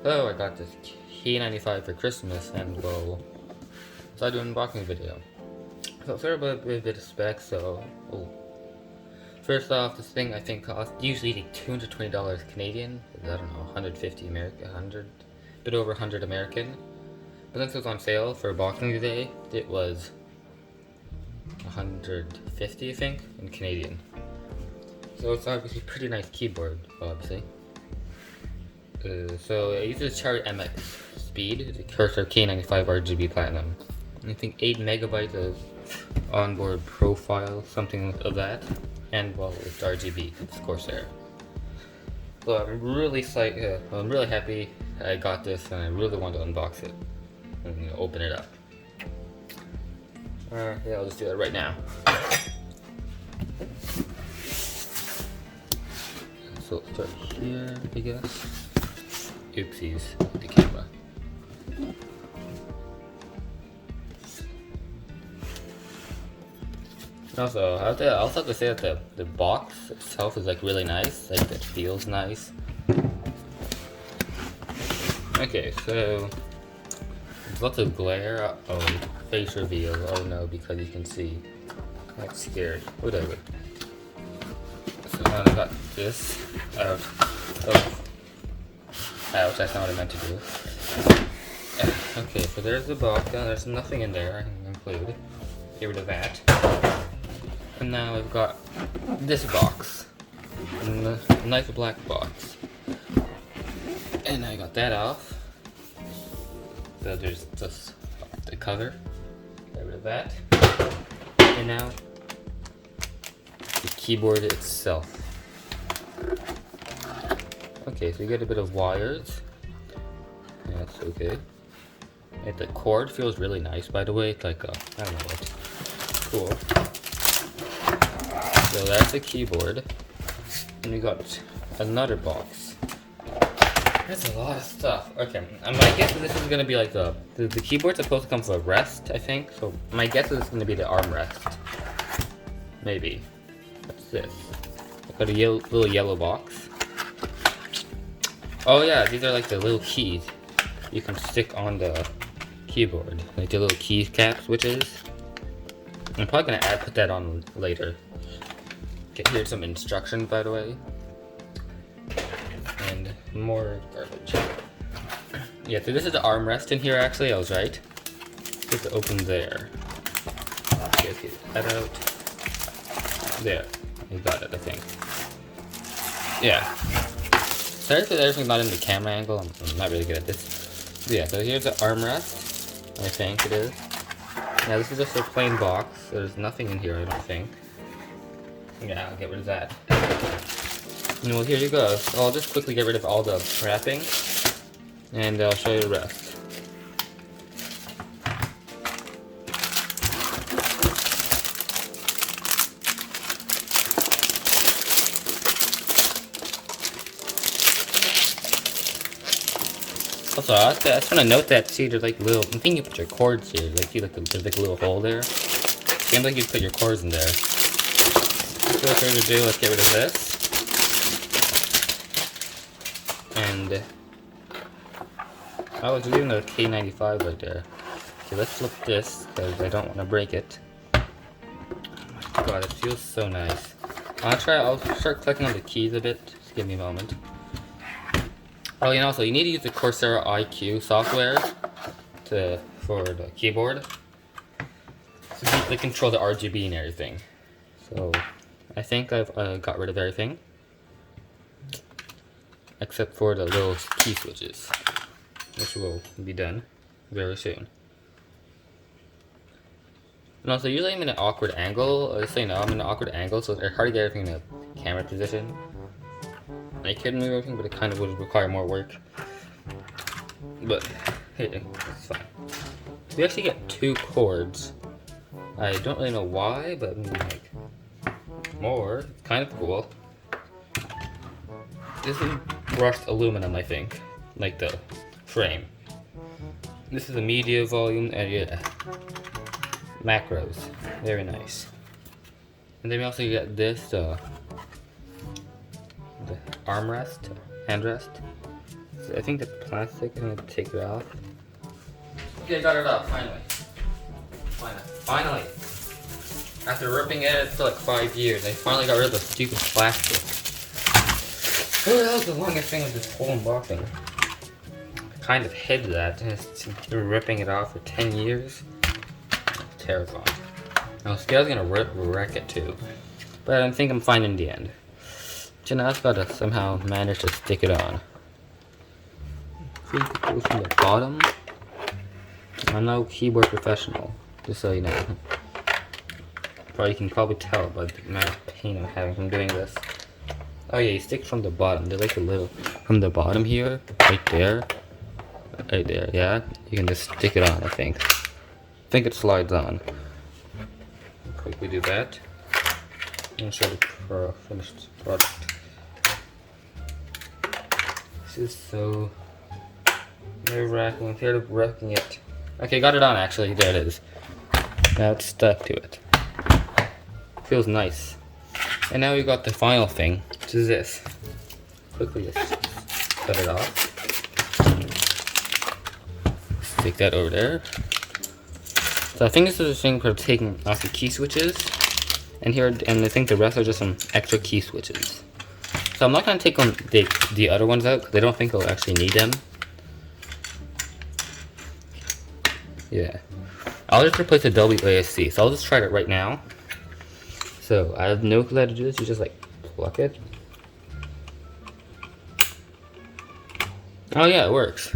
Oh, I got this K95 for Christmas, and well, so I do an unboxing video. So sorry about a bit of specs. First off, this thing I think costs usually like $220 Canadian. I don't know, 150 American, 100, bit over 100 American. But since it was on sale for Boxing Day, it was 150, I think, in Canadian. So it's obviously a pretty nice keyboard, obviously. So it uses Cherry MX Speed, the Cursor K95 RGB Platinum. And I think 8 megabytes of onboard profile, something of that. And well, it's RGB, it's Corsair. So I'm really I'm really happy I got this, and I really want to unbox it and open it up. Yeah, I'll just do that right now. So start here, I guess. Oopsies, the camera. Also, I also have to say that the box itself is like really nice. Like it feels nice. Okay, so there's lots of glare. Oh, face reveal. Oh no, because you can see. That's scary. Whatever. So now I got this out. Oh, ouch! That's not what I meant to do. Okay, so there's the box. There's nothing in there I can include. Get rid of that. And now I've got this box, a nice black box, and I got that off. So there's just the cover, get rid of that, and now the keyboard itself. Okay, so you get a bit of wires. That's okay. And the cord feels really nice, by the way. It's like I don't know what. Cool. So that's the keyboard, and we got another box. There's a lot of stuff. Okay, my guess is this is gonna be like the keyboard's supposed to come with a rest, I think. So my guess is it's gonna be the armrest. Maybe. What's this? I got a little yellow box. Oh yeah, these are like the little keys you can stick on the keyboard, like the little key cap switches. I'm probably gonna put that on later. Okay, here's some instructions, by the way. And more garbage. Yeah, so this is the armrest in here, actually. I was right. It's open there. Okay, let's get that out. There. You got it, I think. Yeah. Sorry for everything's not in the camera angle. I'm not really good at this. But yeah, so here's the armrest. I think it is. Now, this is just a plain box. There's nothing in here, I don't think. Yeah, I'll get rid of that. And well, here you go. So I'll just quickly get rid of all the wrapping, and I'll show you the rest. Also, I just want to note that, see, there's like little, I think you put your cords here. Like, see, like, there's like a little hole there. Seems like you put your cords in there. So what we're going to do, let's get rid of this. And I was leaving the K95 right there. Okay, let's flip this, because I don't want to break it. Oh my god, it feels so nice. I'll start clicking on the keys a bit. Just give me a moment. Oh, and also, you need to use the Corsair iQ software for the keyboard. So they control the RGB and everything. So, I think I've got rid of everything. Except for the little key switches. Which will be done very soon. And also, usually I'm in an awkward angle. Just so you know, I'm in an awkward angle, so it's hard to get everything in the camera position. I could move everything, but it kind of would require more work. But, hey, it's fine. We actually get 2 cords. I don't really know why, but like, more. It's kind of cool. This is brushed aluminum, I think. Like the frame. This is a media volume, and yeah. Macros. Very nice. And then we also get this, the armrest, handrest. I think the plastic, I'm gonna take it off. Okay, I got it off, finally. Finally. After ripping it for like 5 years, I finally got rid of the stupid plastic. Oh, that was the longest thing with this whole unboxing. I kind of hid that, just ripping it off for 10 years. Terrifying. I was scared I was gonna wreck it too. But I think I'm fine in the end. So now I've got to somehow manage to stick it on. I think it goes from the bottom. I'm no keyboard professional, just so you know. You can probably tell by the amount of pain I'm having from doing this. Oh yeah, you stick from the bottom. There's like a little, from the bottom here, right there, yeah. You can just stick it on, I think. I think it slides on. Quickly do that. And show the finished product. This is so nerve-wracking. I'm tired of wrecking it. Okay, got it on actually. There it is. Now it's stuck to it. Feels nice. And now we got the final thing, which is this. Quickly just cut it off. Stick that over there. So I think this is a thing for taking off the key switches. And I think the rest are just some extra key switches. So I'm not gonna take the other ones out because I don't think I'll actually need them. Yeah. I'll just replace the WASD. So I'll just try it right now. So I have no clue how to do this. You just like pluck it. Oh yeah, it works.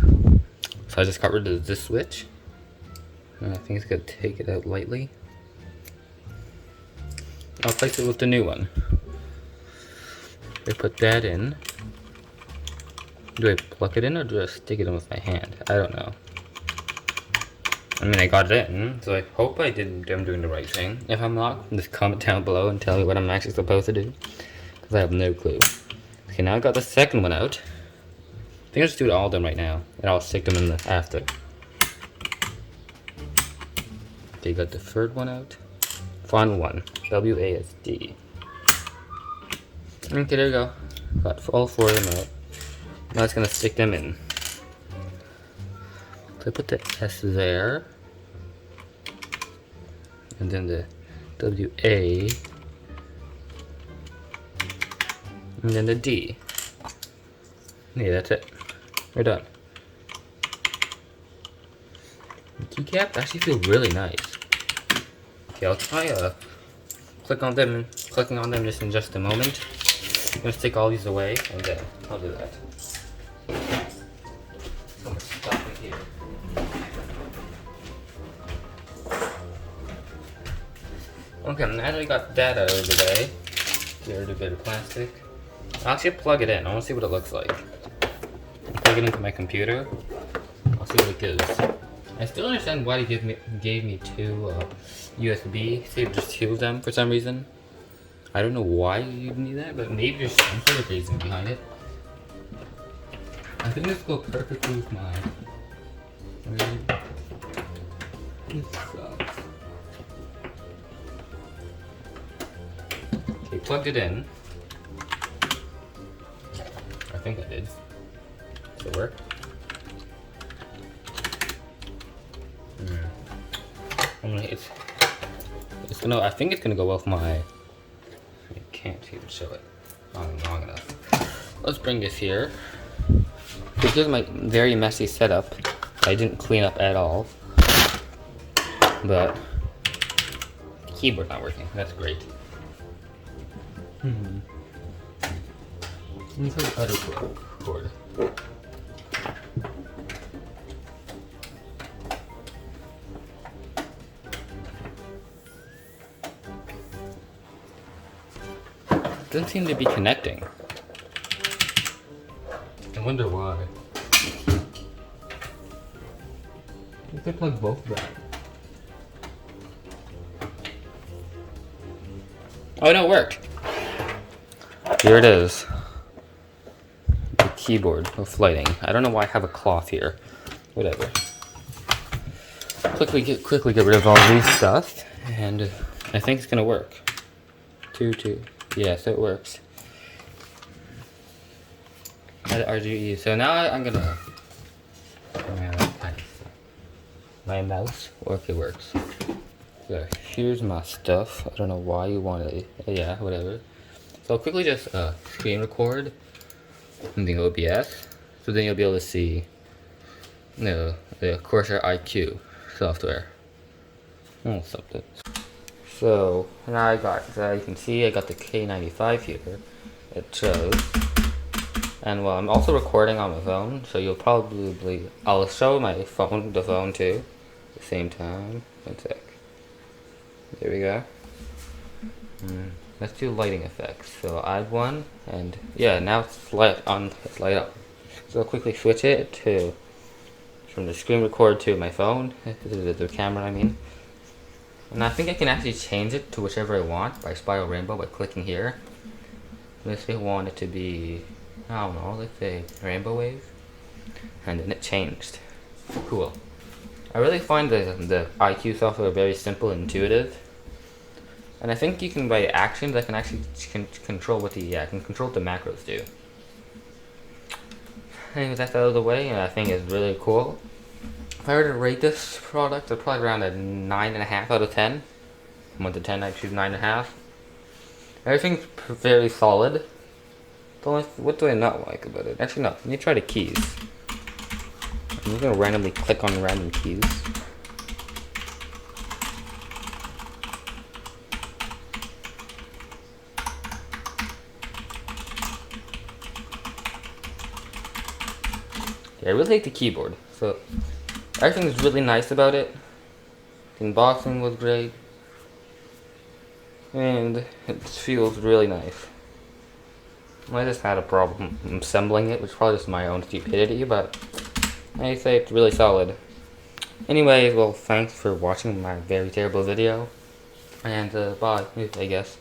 So I just got rid of this switch. And I think it's gonna take it out lightly. I'll place it with the new one. I put that in. Do I pluck it in or do I stick it in with my hand? I don't know. I mean, I got it in, so I hope I'm doing the right thing. If I'm not, just comment down below and tell me what I'm actually supposed to do. Because I have no clue. Okay, now I got the second one out. I think I'll just do all of them right now. And I'll stick them in the after. Okay, got the third one out. Final one. WASD. Okay, there you go. Got all 4 of them out. Now it's gonna stick them in. So I put the S there. And then the WA. And then the D. Yeah, that's it. We're done. The keycaps actually feel really nice. Okay, I'll try clicking on them just a moment. I'm gonna stick all these away and then I'll do that. So much stuff in here. Okay, now that I got that out of the way, get rid of a bit of plastic. I'll actually plug it in. I want to see what it looks like. I'll plug it into my computer. I'll see what it gives. I still don't understand why they gave me 2 USB. Saved just 2 of them for some reason. I don't know why you need that, but maybe there's some sort of reason behind it. I think this will go perfectly with mine. This sucks. Okay, plugged it in. I think I did. Does it work? It's gonna. I think it's gonna go well with my. I can't even show it. Long enough. Let's bring this here. This is my very messy setup. I didn't clean up at all. But the keyboard not working. That's great. Let me put the other cord. Doesn't seem to be connecting. I wonder why. You could plug both of them. Oh no, it worked. Here it is. The keyboard with lighting. I don't know why I have a cloth here. Whatever. Quickly get rid of all these stuff, and I think it's gonna work. 2, 2. Yes, it works. At RGE. So now I'm gonna. My mouse works. So here's my stuff. I don't know why you want it. Yeah, whatever. So I'll quickly just screen record using OBS. So then you'll be able to see the Corsair iQ software. Oh, something. So now you can see I got the K95 here. It shows. And well, I'm also recording on my phone, so I'll show the phone too, at the same time. 1 sec. There we go. Let's do lighting effects. So I'll add one, and yeah, now it's light up. So I'll quickly switch it from the screen record to my phone, the camera I mean. And I think I can actually change it to whichever I want by Spiral Rainbow by clicking here. Let's say I want it to be, I don't know, let's say Rainbow Wave. And then it changed. Cool. I really find the iQ software very simple and intuitive. And I think you can, by actions, I can actually control what the macros do. Anyway, that's out of the way, and I think it's really cool. If I were to rate this product, I'd probably around a 9.5 out of 10. 1 to 10, I choose 9.5. Everything's very solid. What do I not like about it? Actually, no. Let me try the keys. I'm just gonna randomly click on random keys. Yeah, I really like the keyboard. So everything's really nice about it. The unboxing was great. And it feels really nice. I just had a problem assembling it, which is probably just my own stupidity, but I say it's really solid. Anyways, well, thanks for watching my very terrible video. And bye, I guess.